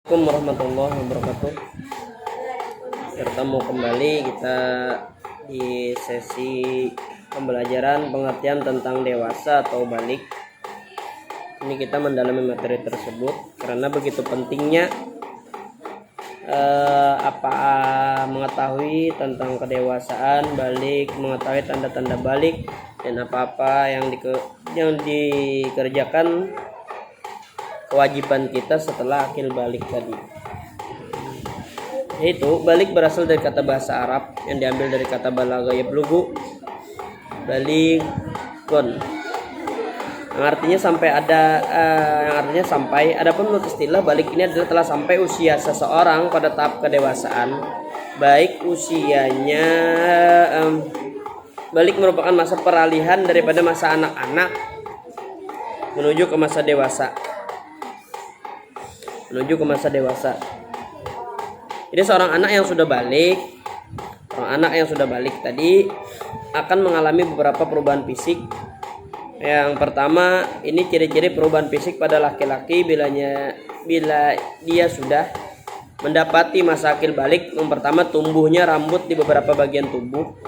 Assalamualaikum warahmatullahi wabarakatuh. Bertemu kembali kita di sesi pembelajaran pengertian tentang dewasa atau balik. Ini kita mendalami materi tersebut karena begitu pentingnya mengetahui tentang kedewasaan, balik, mengetahui tanda-tanda balik dan apa-apa yang dikerjakan kewajiban kita setelah akil balik tadi. Yaitu balik berasal dari kata bahasa Arab yang diambil dari kata balagha yablughu, balighun, yang artinya sampai adapun menurut istilah balik ini adalah telah sampai usia seseorang pada tahap kedewasaan, baik usianya balik merupakan masa peralihan daripada masa anak-anak menuju ke masa dewasa. Jadi seorang anak yang sudah balik tadi akan mengalami beberapa perubahan fisik. Yang pertama, ini ciri-ciri perubahan fisik pada laki-laki bila dia sudah mendapati masa akil balik. Yang pertama, tumbuhnya rambut di beberapa bagian tubuh.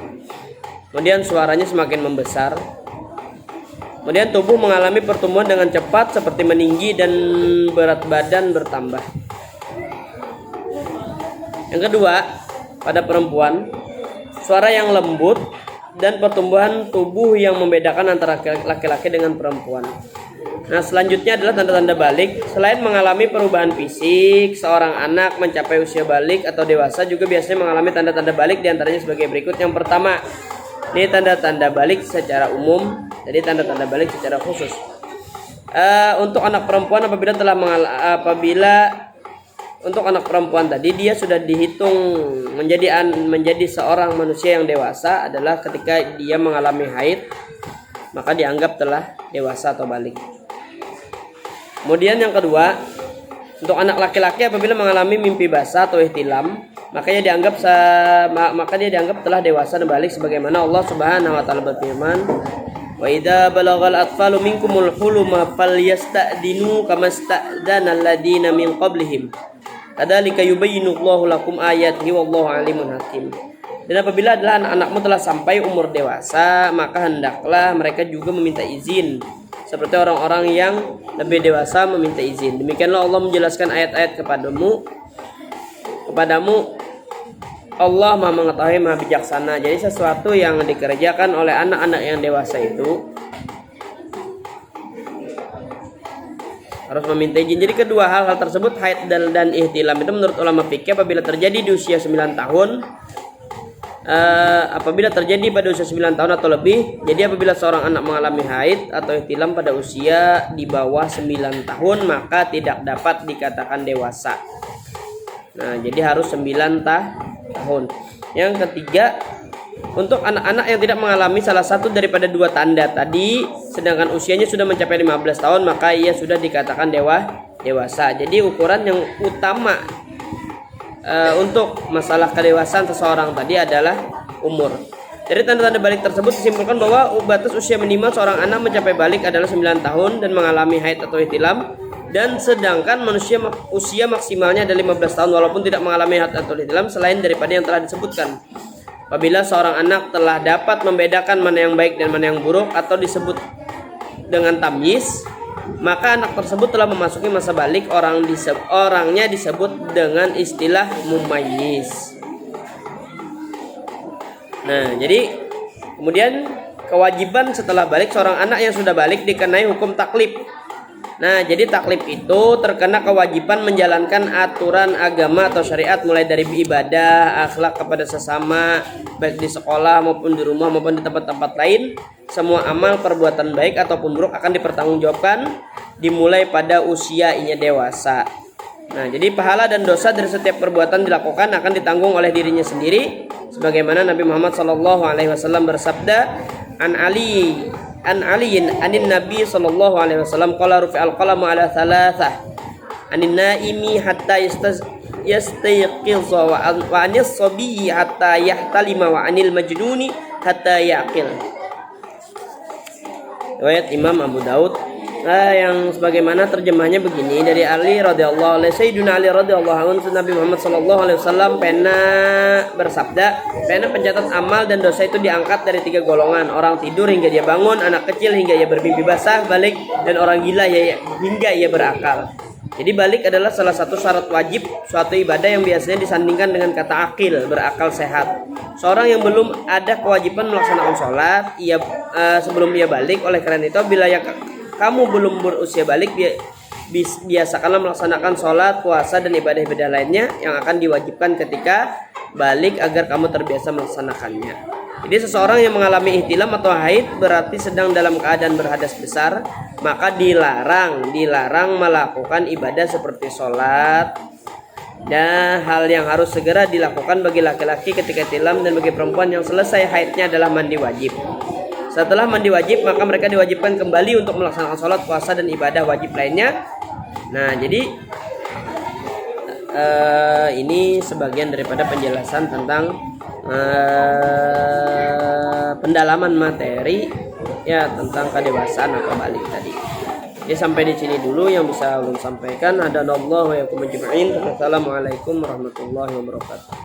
Kemudian suaranya semakin membesar. Kemudian tubuh mengalami pertumbuhan dengan cepat seperti meninggi dan berat badan bertambah. Yang kedua, pada perempuan, suara yang lembut dan pertumbuhan tubuh yang membedakan antara laki-laki dengan perempuan. Nah, selanjutnya adalah tanda-tanda balik. Selain mengalami perubahan fisik, seorang anak mencapai usia balik atau dewasa juga biasanya mengalami tanda-tanda balik, diantaranya sebagai berikut. Yang pertama, ini tanda-tanda balik secara umum, jadi tanda-tanda balik secara khusus. Untuk anak perempuan untuk anak perempuan tadi dia sudah dihitung menjadi seorang manusia yang dewasa adalah ketika dia mengalami haid, maka dianggap telah dewasa atau balik. Kemudian yang kedua, untuk anak laki-laki apabila mengalami mimpi basah atau ihtilam, maka dia dianggap telah dewasa dan balik, sebagaimana Allah Subhanahu wa taala berfirman, wa idza balagal atfalu minkumul huluma falyasta'dinu kama sta'dana alladziina min qablihim kadzalika yubayyinullahu lakum ayatihi wallahu alimun hakim. Dan apabila adalah anak-anakmu telah sampai umur dewasa, maka hendaklah mereka juga meminta izin seperti orang-orang yang lebih dewasa meminta izin. Demikianlah Allah menjelaskan ayat-ayat kepadamu, Allah Maha mengetahui, Maha bijaksana. Jadi sesuatu yang dikerjakan oleh anak-anak yang dewasa itu harus meminta izin. Jadi kedua hal tersebut, haid dan ihtilam, itu menurut ulama fikih apabila terjadi di usia 9 tahun, apabila terjadi pada usia 9 tahun atau lebih. Jadi apabila seorang anak mengalami haid atau ihtilam pada usia di bawah 9 tahun, maka tidak dapat dikatakan dewasa. Nah, jadi harus 9 tahun. Yang ketiga, untuk anak-anak yang tidak mengalami salah satu daripada dua tanda tadi, sedangkan usianya sudah mencapai 15 tahun, maka ia sudah dikatakan dewasa. Jadi ukuran yang utama untuk masalah kedewasaan seseorang tadi adalah umur. Dari tanda-tanda balik tersebut disimpulkan bahwa batas usia minimal seorang anak mencapai balik adalah 9 tahun dan mengalami haid atau ihtilam, dan sedangkan manusia usia maksimalnya adalah 15 tahun walaupun tidak mengalami haid atau ihtilam, selain daripada yang telah disebutkan. Apabila seorang anak telah dapat membedakan mana yang baik dan mana yang buruk atau disebut dengan tamyiz, maka anak tersebut telah memasuki masa balik. Orangnya disebut dengan istilah mumayyiz. Nah, jadi kemudian kewajiban setelah balik seorang anak yang sudah balik dikenai hukum taklif. Nah, jadi taklif itu terkena kewajiban menjalankan aturan agama atau syariat, mulai dari ibadah, akhlak kepada sesama, baik di sekolah maupun di rumah maupun di tempat-tempat lain. Semua amal perbuatan baik ataupun buruk akan dipertanggungjawabkan dimulai pada usia ia dewasa. Nah, jadi pahala dan dosa dari setiap perbuatan dilakukan akan ditanggung oleh dirinya sendiri, sebagaimana Nabi Muhammad SAW bersabda, an aliyin anin nabi sallallahu alaihi wasallam qala rufi'al qalamu ala thalathah anin naimi hatta yastayqiza wa anis sabiyyi hatta yahtalima wa anil majnuni hatta yaqil. Riwayat Imam Abu Daud Yang sebagaimana terjemahnya begini dari Ali radhiyallahu anhu, Sayyidina Ali radhiyallahu anhu, Nabi Muhammad sallallahu alaihi wasallam pernah bersabda, pena pencatat amal dan dosa itu diangkat dari 3 golongan: orang tidur hingga dia bangun, anak kecil hingga ia bermimpi basah balik, dan orang gila hingga ia berakal. Jadi balik adalah salah satu syarat wajib suatu ibadah yang biasanya disandingkan dengan kata akil, berakal sehat. Seorang yang belum ada kewajiban melaksanakan sholat, sebelum ia balik, oleh karena itu bila kamu belum berusia balik, biasakanlah melaksanakan sholat, puasa, dan ibadah-ibadah lainnya yang akan diwajibkan ketika balik agar kamu terbiasa melaksanakannya. Jadi seseorang yang mengalami ihtilam atau haid berarti sedang dalam keadaan berhadas besar, maka dilarang melakukan ibadah seperti sholat. Dan hal yang harus segera dilakukan bagi laki-laki ketika ihtilam dan bagi perempuan yang selesai haidnya adalah mandi wajib. Setelah mandi wajib, maka mereka diwajibkan kembali untuk melaksanakan sholat, puasa, dan ibadah wajib lainnya. Nah, jadi ini sebagian daripada penjelasan tentang pendalaman materi ya tentang kedewasaan atau balik tadi. Jadi sampai di sini dulu yang bisa ulun sampaikan. Hadanallahu wa yakum ajma'in. Wassalamualaikum warahmatullahi wabarakatuh.